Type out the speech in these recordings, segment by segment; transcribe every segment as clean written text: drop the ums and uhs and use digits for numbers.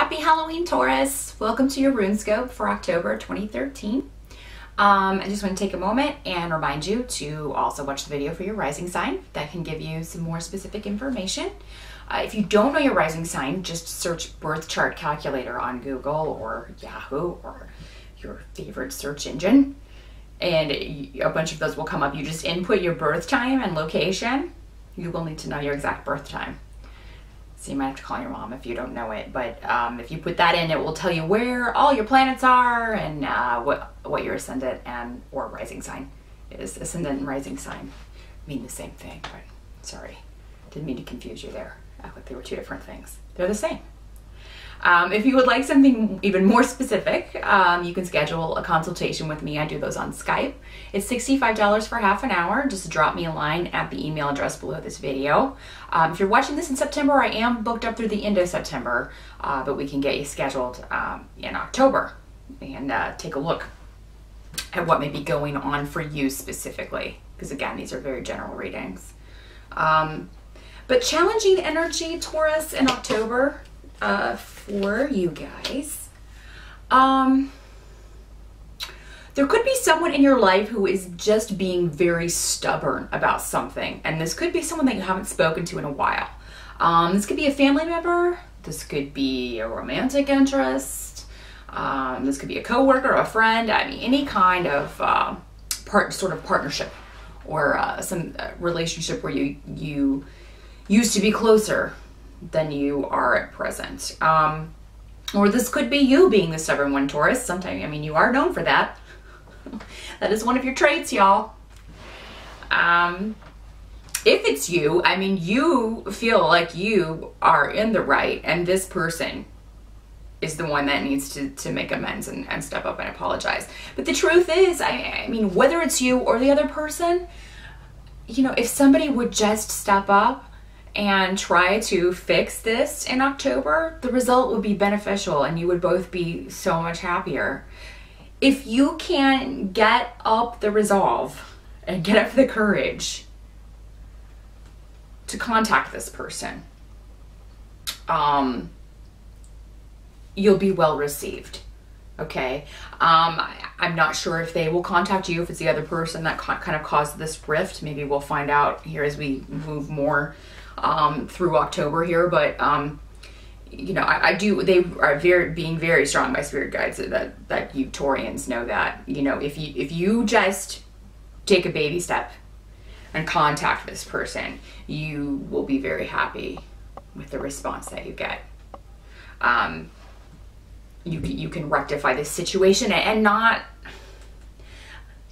Happy Halloween, Taurus! Welcome to your Runescope for October 2013. I just want to take a moment and remind you to also watch the video for your rising sign. That can give you some more specific information. If you don't know your rising sign, just search birth chart calculator on Google or Yahoo or your favorite search engine, and a bunch of those will come up. You just input your birth time and location. You will need to know your exact birth time. So you might have to call your mom if you don't know it, but if you put that in, it will tell you where all your planets are and what your ascendant and or rising sign is. Ascendant and rising sign mean the same thing, but sorry, didn't mean to confuse you there. I thought they were two different things. They're the same. If you would like something even more specific, you can schedule a consultation with me. I do those on Skype. It's $65 for half an hour. Just drop me a line at the email address below this video. If you're watching this in September, I am booked up through the end of September, but we can get you scheduled in October and take a look at what may be going on for you specifically, because again, these are very general readings. But challenging energy, Taurus, in October for you guys. There could be someone in your life who is just being very stubborn about something, and this could be someone that you haven't spoken to in a while. This could be a family member, this could be a romantic interest, this could be a coworker, a friend. I mean, any kind of sort of partnership or some relationship where you used to be closer than you are at present. Or this could be you being the stubborn one, Taurus. Sometimes, I mean, you are known for that. That is one of your traits, y'all. If it's you, I mean, you feel like you are in the right, and this person is the one that needs to make amends and step up and apologize. But the truth is, I mean, whether it's you or the other person, you know, if somebody would just step up and try to fix this in October, the result would be beneficial and you would both be so much happier. If you can get up the resolve and get up the courage to contact this person, you'll be well received. Okay, I'm not sure if they will contact you, if it's the other person that kind of caused this rift. Maybe we'll find out here as we move more through October here, but you know, they are being very strong by spirit guides that you Taurians know that, you know, if you just take a baby step and contact this person, you will be very happy with the response that you get. You can rectify this situation and not,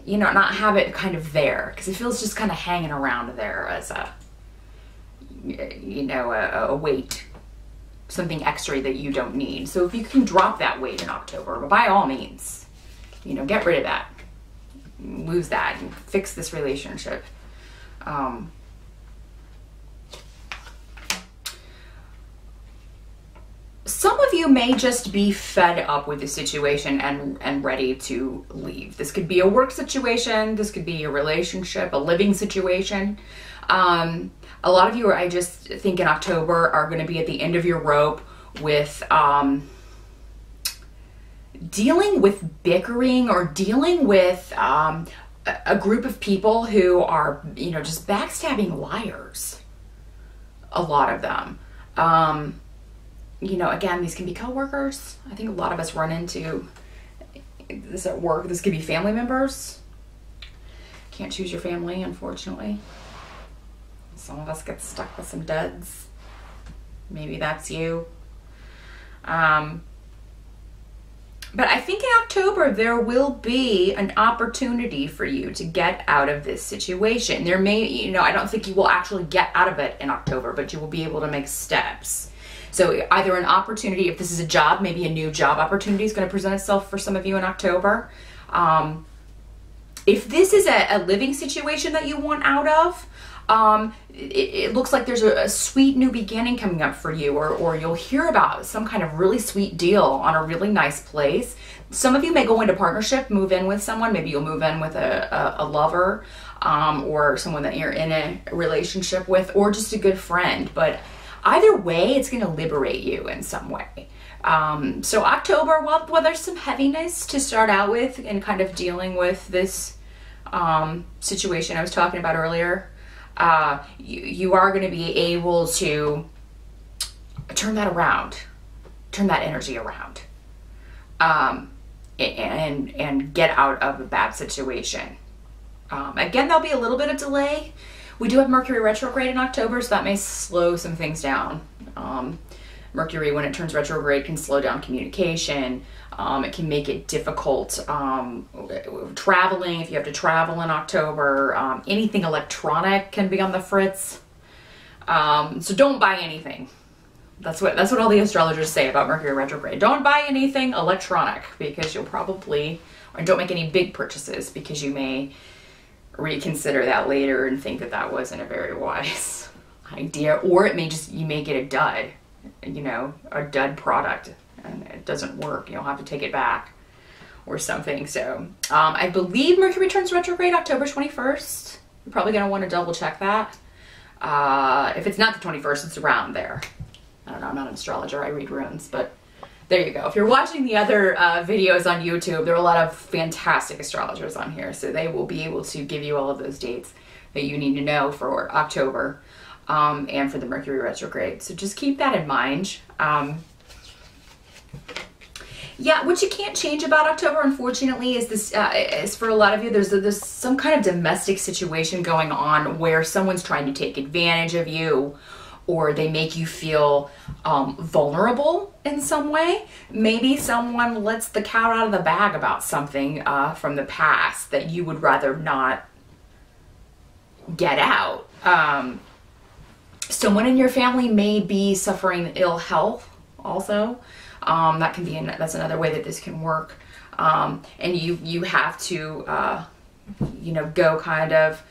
you know, not have it kind of there, because it feels just kind of hanging around there as a, you know, a weight, something extra that you don't need. So if you can drop that weight in October, by all means, you know, get rid of that, lose that, and fix this relationship. Some of you may just be fed up with the situation and ready to leave. This could be a work situation, this could be a relationship, a living situation. A lot of you, I just think in October, are going to be at the end of your rope with dealing with bickering or dealing with a group of people who are, you know, just backstabbing liars. A lot of them. You know, again, these can be coworkers. I think a lot of us run into this at work. This could be family members. Can't choose your family, unfortunately. Some of us get stuck with some duds. Maybe that's you. But I think in October, there will be an opportunity for you to get out of this situation. There may, you know, I don't think you will actually get out of it in October, but you will be able to make steps. So either an opportunity, if this is a job, maybe a new job opportunity is going to present itself for some of you in October. If this is a living situation that you want out of, it looks like there's a sweet new beginning coming up for you, or you'll hear about some kind of really sweet deal on a really nice place. Some of you may go into partnership, move in with someone. Maybe you'll move in with a lover, or someone that you're in a relationship with, or just a good friend. But Either way, it's going to liberate you in some way. So October, well, there's some heaviness to start out with and kind of dealing with this situation I was talking about earlier. You are going to be able to turn that around, turn that energy around, and get out of a bad situation. Again, there'll be a little bit of delay. We do have Mercury retrograde in October, so that may slow some things down. Mercury, when it turns retrograde, can slow down communication. It can make it difficult traveling, if you have to travel in October. Anything electronic can be on the fritz. So don't buy anything. That's what all the astrologers say about Mercury retrograde. Don't buy anything electronic, because you'll probably, or don't make any big purchases, because you may reconsider that later and think that that wasn't a very wise idea, or it may just, you may get a dud, you know, a dud product, and it doesn't work. You'll have to take it back or something. So I believe Mercury turns retrograde October 21st. You're probably going to want to double check that. If it's not the 21st, it's around there. I don't know, I'm not an astrologer, I read runes, but there you go. If you're watching the other videos on YouTube, there are a lot of fantastic astrologers on here, so they will be able to give you all of those dates that you need to know for October and for the Mercury retrograde. So just keep that in mind. Yeah, what you can't change about October, unfortunately, is this. Is for a lot of you, there's some kind of domestic situation going on where someone's trying to take advantage of you, or they make you feel vulnerable in some way. Maybe someone lets the cat out of the bag about something from the past that you would rather not get out. Someone in your family may be suffering ill health also. That can be, that's another way that this can work. And you have to, you know, go kind of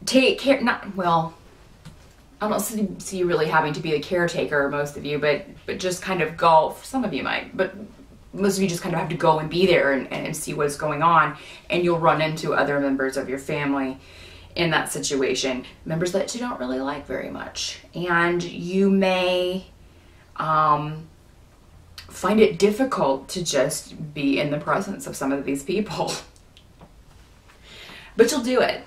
take care, not, well, I don't see you really having to be the caretaker, most of you, but just kind of go, some of you might, but most of you just kind of have to go and be there and see what's going on, and you'll run into other members of your family in that situation, members that you don't really like very much, and you may find it difficult to just be in the presence of some of these people. But you'll do it.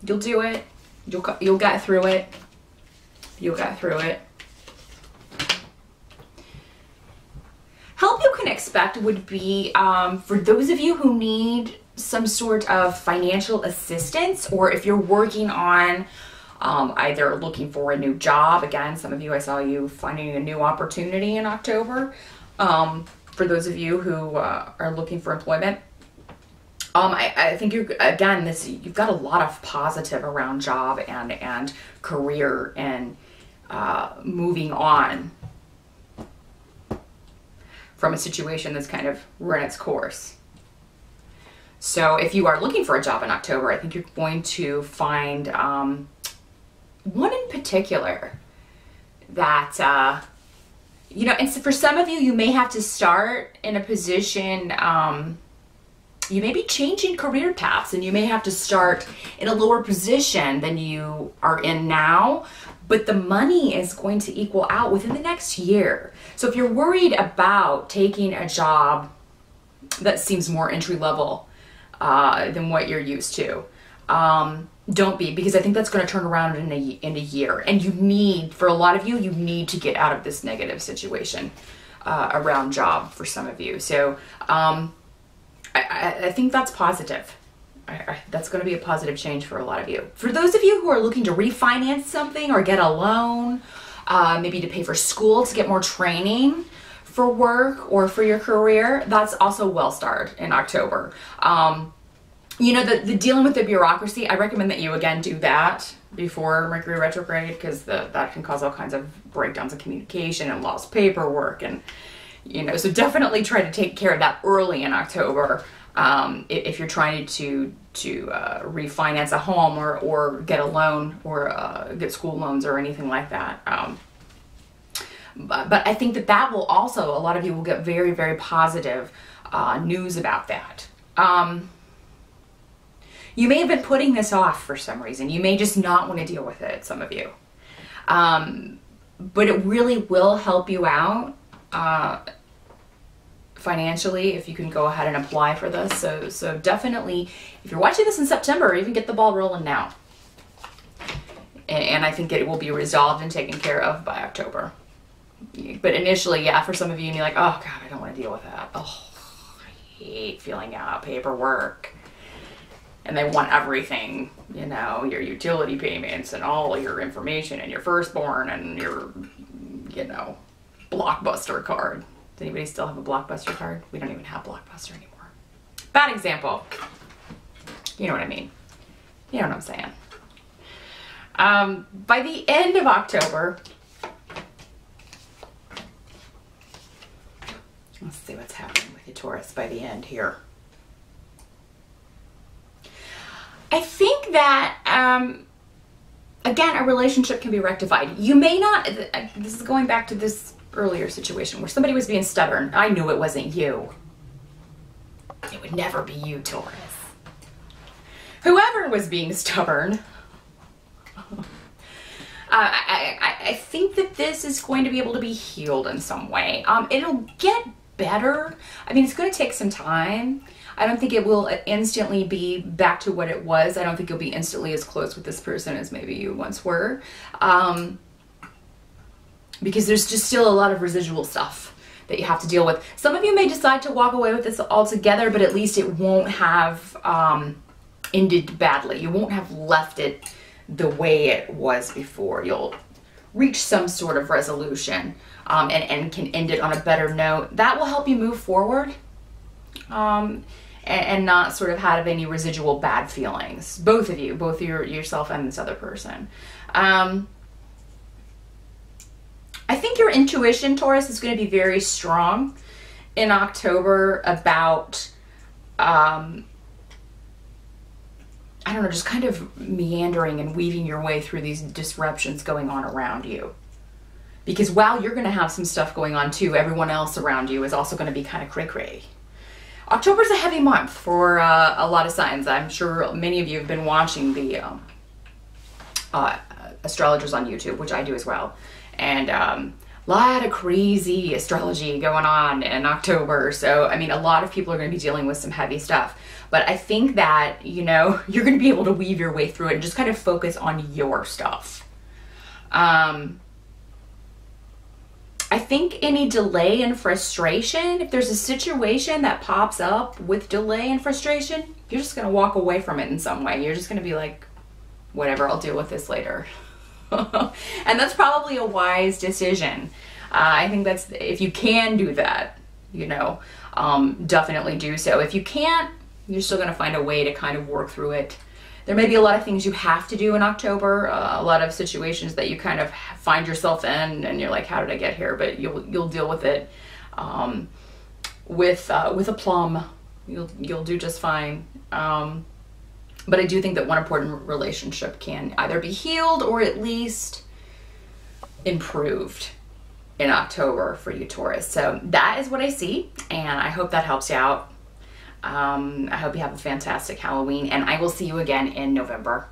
You'll do it. You'll get through it. You'll get through it. Help you can expect would be for those of you who need some sort of financial assistance, or if you're working on either looking for a new job. Again, some of you, I saw you finding a new opportunity in October. For those of you who are looking for employment, I think you're, again, you've got a lot of positive around job and career and moving on from a situation that's kind of run its course. So if you are looking for a job in October, I think you're going to find one in particular that, you know, and so for some of you, you may have to start in a position, you may be changing career paths, and you may have to start in a lower position than you are in now, but the money is going to equal out within the next year. So if you're worried about taking a job that seems more entry level than what you're used to, don't be, because I think that's going to turn around in a year. And you need, for a lot of you, you need to get out of this negative situation around job for some of you. So I think that's positive. That's going to be a positive change for a lot of you. For those of you who are looking to refinance something or get a loan, maybe to pay for school, to get more training for work or for your career, that's also well started in October. You know, the dealing with the bureaucracy, I recommend that you again do that before Mercury retrograde, because that can cause all kinds of breakdowns in communication and lost paperwork, and you know, so definitely try to take care of that early in October. If you're trying to refinance a home or get a loan or get school loans or anything like that. But I think that will also, a lot of you will get very, very positive news about that. You may have been putting this off for some reason. You may just not want to deal with it, some of you. But it really will help you out financially if you can go ahead and apply for this. So definitely, if you're watching this in September, even get the ball rolling now. And I think it will be resolved and taken care of by October. But initially, yeah, for some of you, you're like, oh God, I don't want to deal with that. Oh, I hate filling out paperwork. And they want everything, you know, your utility payments and all your information and your firstborn and your, you know, Blockbuster card. Does anybody still have a Blockbuster card? We don't even have Blockbuster anymore. Bad example. You know what I mean. You know what I'm saying. By the end of October, let's see what's happening with you, Taurus, by the end here. I think that, again, a relationship can be rectified. You may not, this is going back to this earlier situation where somebody was being stubborn. I knew it wasn't you. It would never be you, Taurus. Whoever was being stubborn, I think that this is going to be able to be healed in some way. It'll get better. I mean, it's going to take some time. I don't think it will instantly be back to what it was. I don't think you'll be instantly as close with this person as maybe you once were. Because there's just still a lot of residual stuff that you have to deal with. Some of you may decide to walk away with this altogether, but at least it won't have ended badly. You won't have left it the way it was before. You'll reach some sort of resolution and can end it on a better note. That will help you move forward. And not sort of have any residual bad feelings. Both of you, both yourself and this other person. I think your intuition, Taurus, is going to be very strong in October about, I don't know, just kind of meandering and weaving your way through these disruptions going on around you. Because while you're going to have some stuff going on too, everyone else around you is also going to be kind of cray-cray. October's a heavy month for a lot of signs. I'm sure many of you have been watching the astrologers on YouTube, which I do as well. And a lot of crazy astrology going on in October. So, I mean, a lot of people are going to be dealing with some heavy stuff. But I think that, you know, you're going to be able to weave your way through it and just kind of focus on your stuff. I think any delay and frustration, if there's a situation that pops up with delay and frustration, you're just going to walk away from it in some way. You're just going to be like, whatever, I'll deal with this later. And that's probably a wise decision. I think that's, if you can do that, you know, definitely do so. If you can't, you're still going to find a way to kind of work through it. There may be a lot of things you have to do in October, a lot of situations that you kind of find yourself in and you're like, how did I get here? But you'll deal with it with aplomb. You'll do just fine. But I do think that one important relationship can either be healed or at least improved in October for you, Taurus. So that is what I see, and I hope that helps you out. I hope you have a fantastic Halloween, and I will see you again in November.